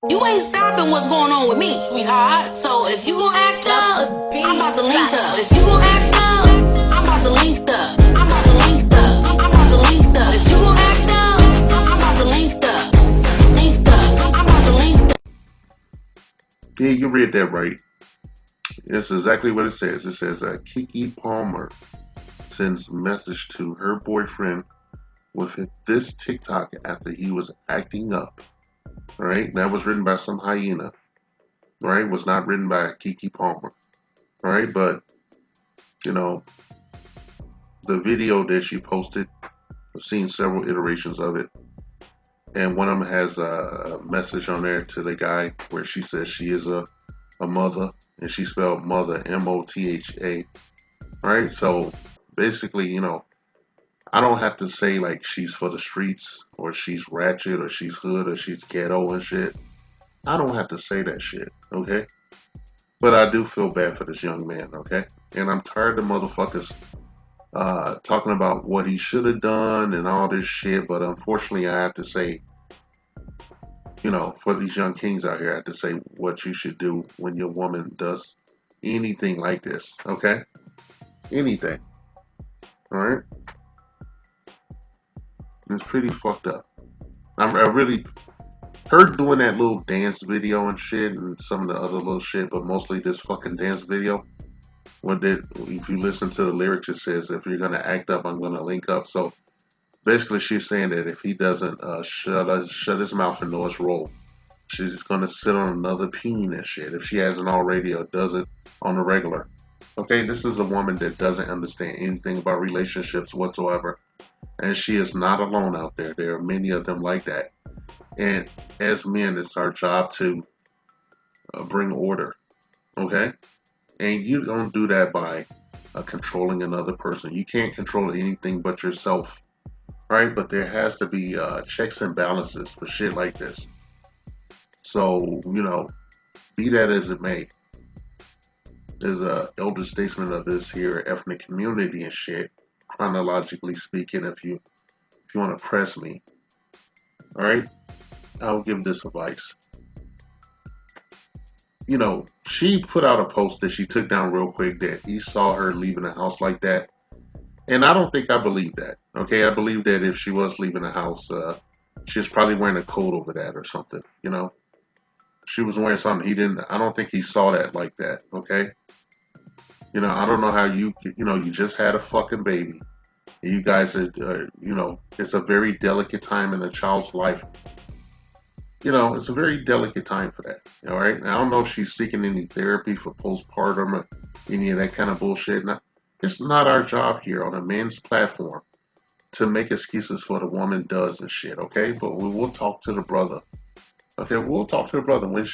You ain't stopping what's going on with me, sweetheart. So if you gon' act up, I'm about to link up. If you gon' act up, I'm about to link up. I'm about to link up. I'm about to link up. If you gon' act up, I'm about to link up. Link up. I'm about to link up. Yeah, you read that right. It's exactly what it says. It says Keke Palmer sends message to her boyfriend with this TikTok after he was acting up. All right, that was written by some hyena. All right, was not written by Keke Palmer. All right, but you know the video that she posted, I've seen several iterations of it, and one of them has a message on there to the guy where she says she is a mother, and she spelled mother Motha. Right, so basically, I don't have to say like she's for the streets or she's ratchet or she's hood or she's ghetto and shit. I don't have to say that shit, okay? But I do feel bad for this young man, okay? And I'm tired of motherfuckers talking about what he should have done and all this shit. But unfortunately, I have to say, for these young kings out here, I have to say what you should do when your woman does anything like this, okay? Anything, all right? It's pretty fucked up. I really her doing that little dance video and shit and some of the other little shit, but mostly this fucking dance video. If you listen to the lyrics, it says if you're gonna act up, I'm gonna link up. So basically, she's saying that if he doesn't shut his mouth and know his role, she's gonna sit on another peen and shit. If she hasn't already or does it on the regular. Okay, this is a woman that doesn't understand anything about relationships whatsoever, and she is not alone out there. There are many of them like that. And as men, it's our job to bring order, okay? And you don't do that by controlling another person. You can't control anything but yourself, right? But there has to be checks and balances for shit like this. So, be that as it may, there's a elder statesman of this here ethnic community and shit, chronologically speaking, if you want to press me, all right? I'll give this advice. She put out a post that she took down real quick that he saw her leaving the house like that. And I don't think I believe that. Okay, I believe that if she was leaving the house, she's probably wearing a coat over that or something. She was wearing something he didn't. I don't think he saw that like that. Okay, I don't know how you just had a fucking baby. You guys are, it's a very delicate time in a child's life. It's a very delicate time for that. All right. And I don't know if she's seeking any therapy for postpartum or any of that kind of bullshit. Now, it's not our job here on a men's platform to make excuses for the woman does and shit. Okay. But we will talk to the brother. Okay. We'll talk to the brother when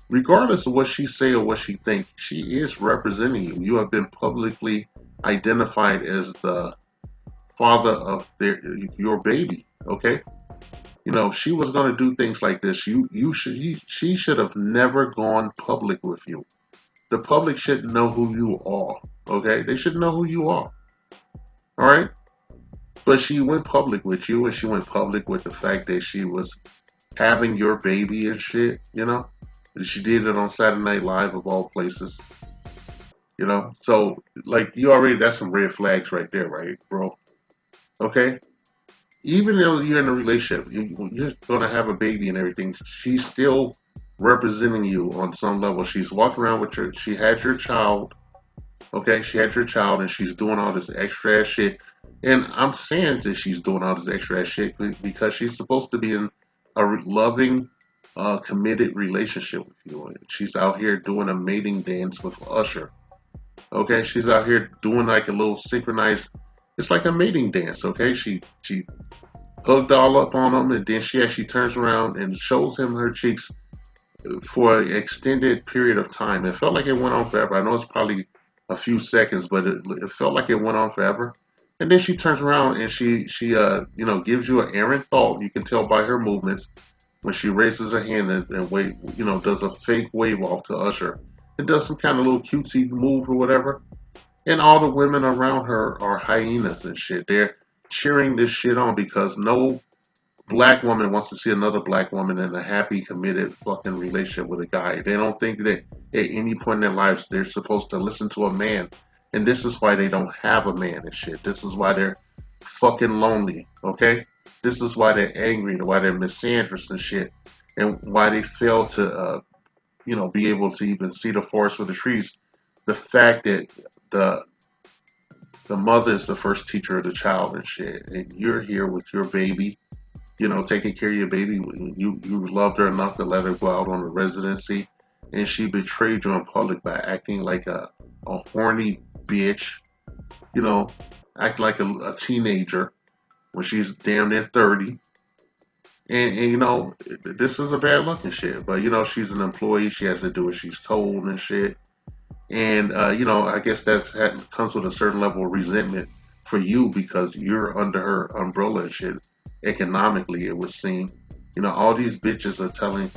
regardless of what she say or what she think, she is representing you. You have been publicly identified as the father of your baby. Okay. She was going to do things like this. She should have never gone public with you. The public should know who you are. Okay, they should know who you are. All right, but she went public with you, and she went public with the fact that she was having your baby and shit. She did it on Saturday Night Live of all places. So like you already that's some red flags right there, right, bro? Okay, even though you're in a relationship, you're gonna have a baby and everything. She's still representing you on some level. She's walking around with your. She had your child. Okay, she had your child, and she's doing all this extra ass shit. And I'm saying that she's doing all this extra ass shit because she's supposed to be in a loving, committed relationship with you. And she's out here doing a mating dance with Usher. Okay, she's out here doing like a little synchronized. It's like a mating dance. Okay, she hugged all up on him, and then she actually turns around and shows him her cheeks for an extended period of time. It felt like it went on forever. I know it's probably a few seconds, but it felt like it went on forever. And then she turns around and she gives you an errant thought. You can tell by her movements when she raises her hand and wave, does a fake wave off to Usher. It does some kind of little cutesy move or whatever. And all the women around her are hyenas and shit. They're cheering this shit on because no black woman wants to see another black woman in a happy, committed fucking relationship with a guy. They don't think that at any point in their lives they're supposed to listen to a man. And this is why they don't have a man and shit. This is why they're fucking lonely, okay? This is why they're angry, why they're misandrous and shit, and why they fail to, be able to even see the forest for the trees. The fact that the the mother is the first teacher of the child and shit, and you're here with your baby, taking care of your baby. You loved her enough to let her go out on a residency, and she betrayed you in public by acting like a horny bitch, you know, act like a teenager when she's damn near 30. And this is a bad look and shit. But she's an employee. She has to do what she's told and shit. And I guess that comes with a certain level of resentment for you because you're under her umbrella and shit. Economically, it would seem. All these bitches are telling.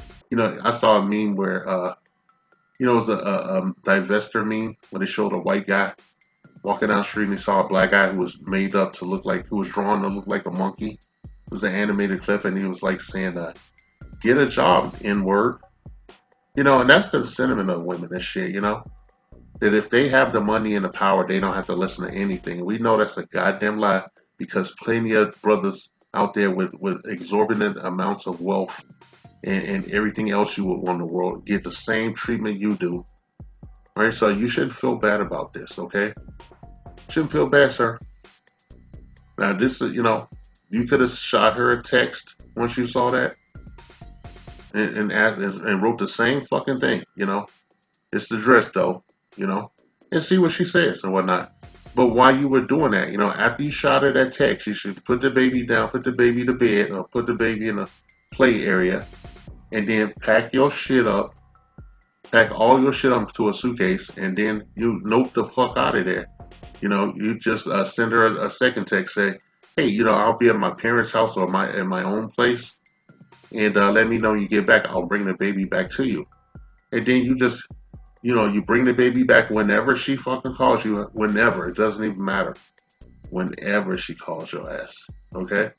I saw a meme where it was a divester meme where they showed a white guy walking down the street and he saw a black guy who was made up to look like, who was drawn to look like a monkey. It was an animated clip, and he was like saying, "Get a job, N-word." And that's the sentiment of women and shit. That if they have the money and the power, they don't have to listen to anything. We know that's a goddamn lie because plenty of brothers out there with exorbitant amounts of wealth and everything else you would want in the world get the same treatment you do. All right, so you shouldn't feel bad about this, okay? Shouldn't feel bad, sir. Now, this is, you could have shot her a text once you saw that and wrote the same fucking thing, It's the dress, though, and see what she says and whatnot. But while you were doing that, after you shot her that text, you should put the baby down, put the baby to bed, or put the baby in a play area, and then pack your shit up, pack all your shit up to a suitcase, and then you note the fuck out of there. You just send her a second text, say, "Hey, I'll be at my parents' house or at my own place, and let me know when you get back. I'll bring the baby back to you." And then you just you bring the baby back whenever she fucking calls you, whenever. It doesn't even matter. Whenever she calls your ass. Okay?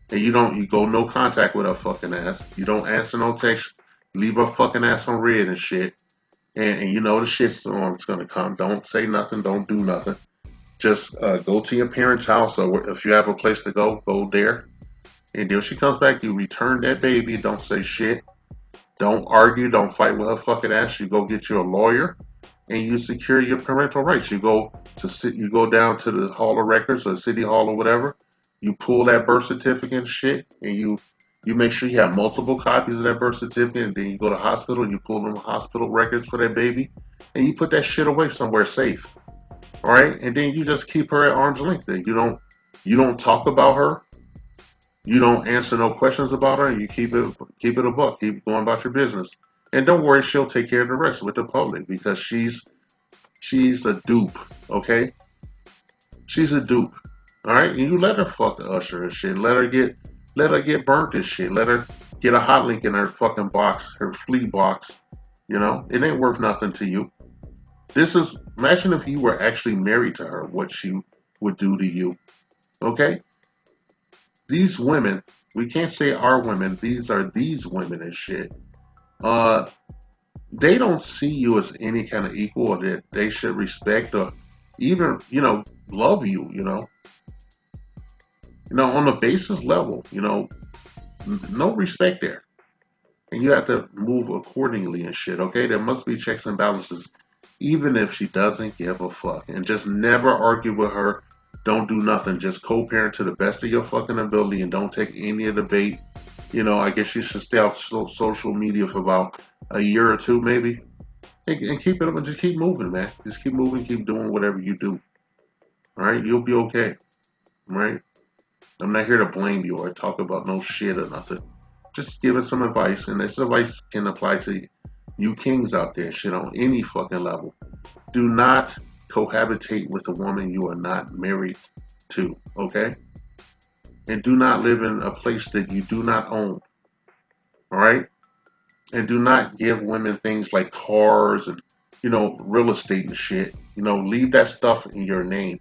And you go no contact with her fucking ass. You don't answer no text. Leave her fucking ass on red and shit. And the shitstorm's gonna come. Don't say nothing. Don't do nothing. Just go to your parents' house, or if you have a place to go there. And then when she comes back, you return that baby. Don't say shit. Don't argue. Don't fight with her fucking ass. You go get you a lawyer, and you secure your parental rights. You go down to the Hall of Records or City Hall or whatever. You pull that birth certificate and shit, and you make sure you have multiple copies of that birth certificate. And then you go to the hospital and you pull them hospital records for that baby, and you put that shit away somewhere safe. All right, and then you just keep her at arm's length. You don't talk about her. You don't answer no questions about her, and you keep it a buck. Keep going about your business, and don't worry, she'll take care of the rest with the public because she's a dupe. Okay, she's a dupe. All right, and you let her fuck the usher and shit. Let her get burnt and shit. Let her get a hot link in her fucking box, her flea box. It ain't worth nothing to you. Imagine if you were actually married to her, what she would do to you. Okay? These women, we can't say our women, these women and shit. They don't see you as any kind of equal or that they should respect or even, love you, on the basis level, no respect there. And you have to move accordingly and shit, okay? There must be checks and balances even if she doesn't give a fuck. And just never argue with her. Don't do nothing. Just co-parent to the best of your fucking ability and don't take any of the bait. I guess you should stay off social media for about a year or two maybe. And keep it up and just keep moving, man. Just keep moving, keep doing whatever you do. Alright? You'll be okay. Right? I'm not here to blame you or talk about no shit or nothing. Just giving some advice, and this advice can apply to you kings out there, shit, on any fucking level. Do not cohabitate with a woman you are not married to, okay? And do not live in a place that you do not own, all right? And do not give women things like cars and, real estate and shit. Leave that stuff in your name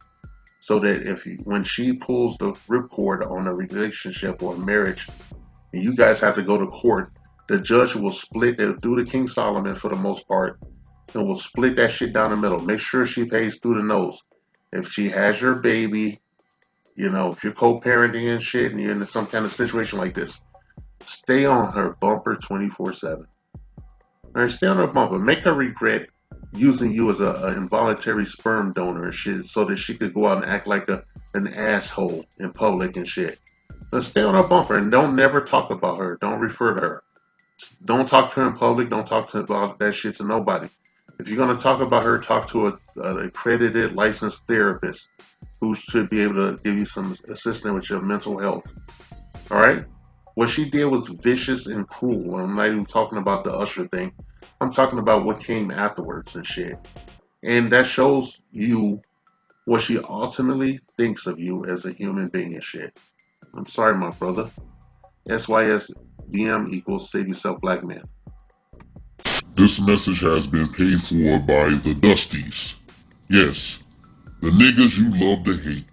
so that when she pulls the ripcord on a relationship or a marriage, and you guys have to go to court, the judge will split, they'll do the King Solomon for the most part, and will split that shit down the middle. Make sure she pays through the nose. If she has your baby, if you're co-parenting and shit and you're in some kind of situation like this, stay on her bumper 24/7. All right, stay on her bumper. Make her regret using you as an involuntary sperm donor and shit so that she could go out and act like an asshole in public and shit. Let's stay on her bumper and don't never talk about her. Don't refer to her. Don't talk to her in public. Don't talk to about that shit to nobody. If you're gonna talk about her, talk to an accredited, licensed therapist who should be able to give you some assistance with your mental health. All right. What she did was vicious and cruel. I'm not even talking about the Usher thing. I'm talking about what came afterwards and shit. And that shows you what she ultimately thinks of you as a human being and shit. I'm sorry, my brother. SYSBM equals Save Yourself Black Man. This message has been paid for by the Dusties. Yes, the niggas you love to hate.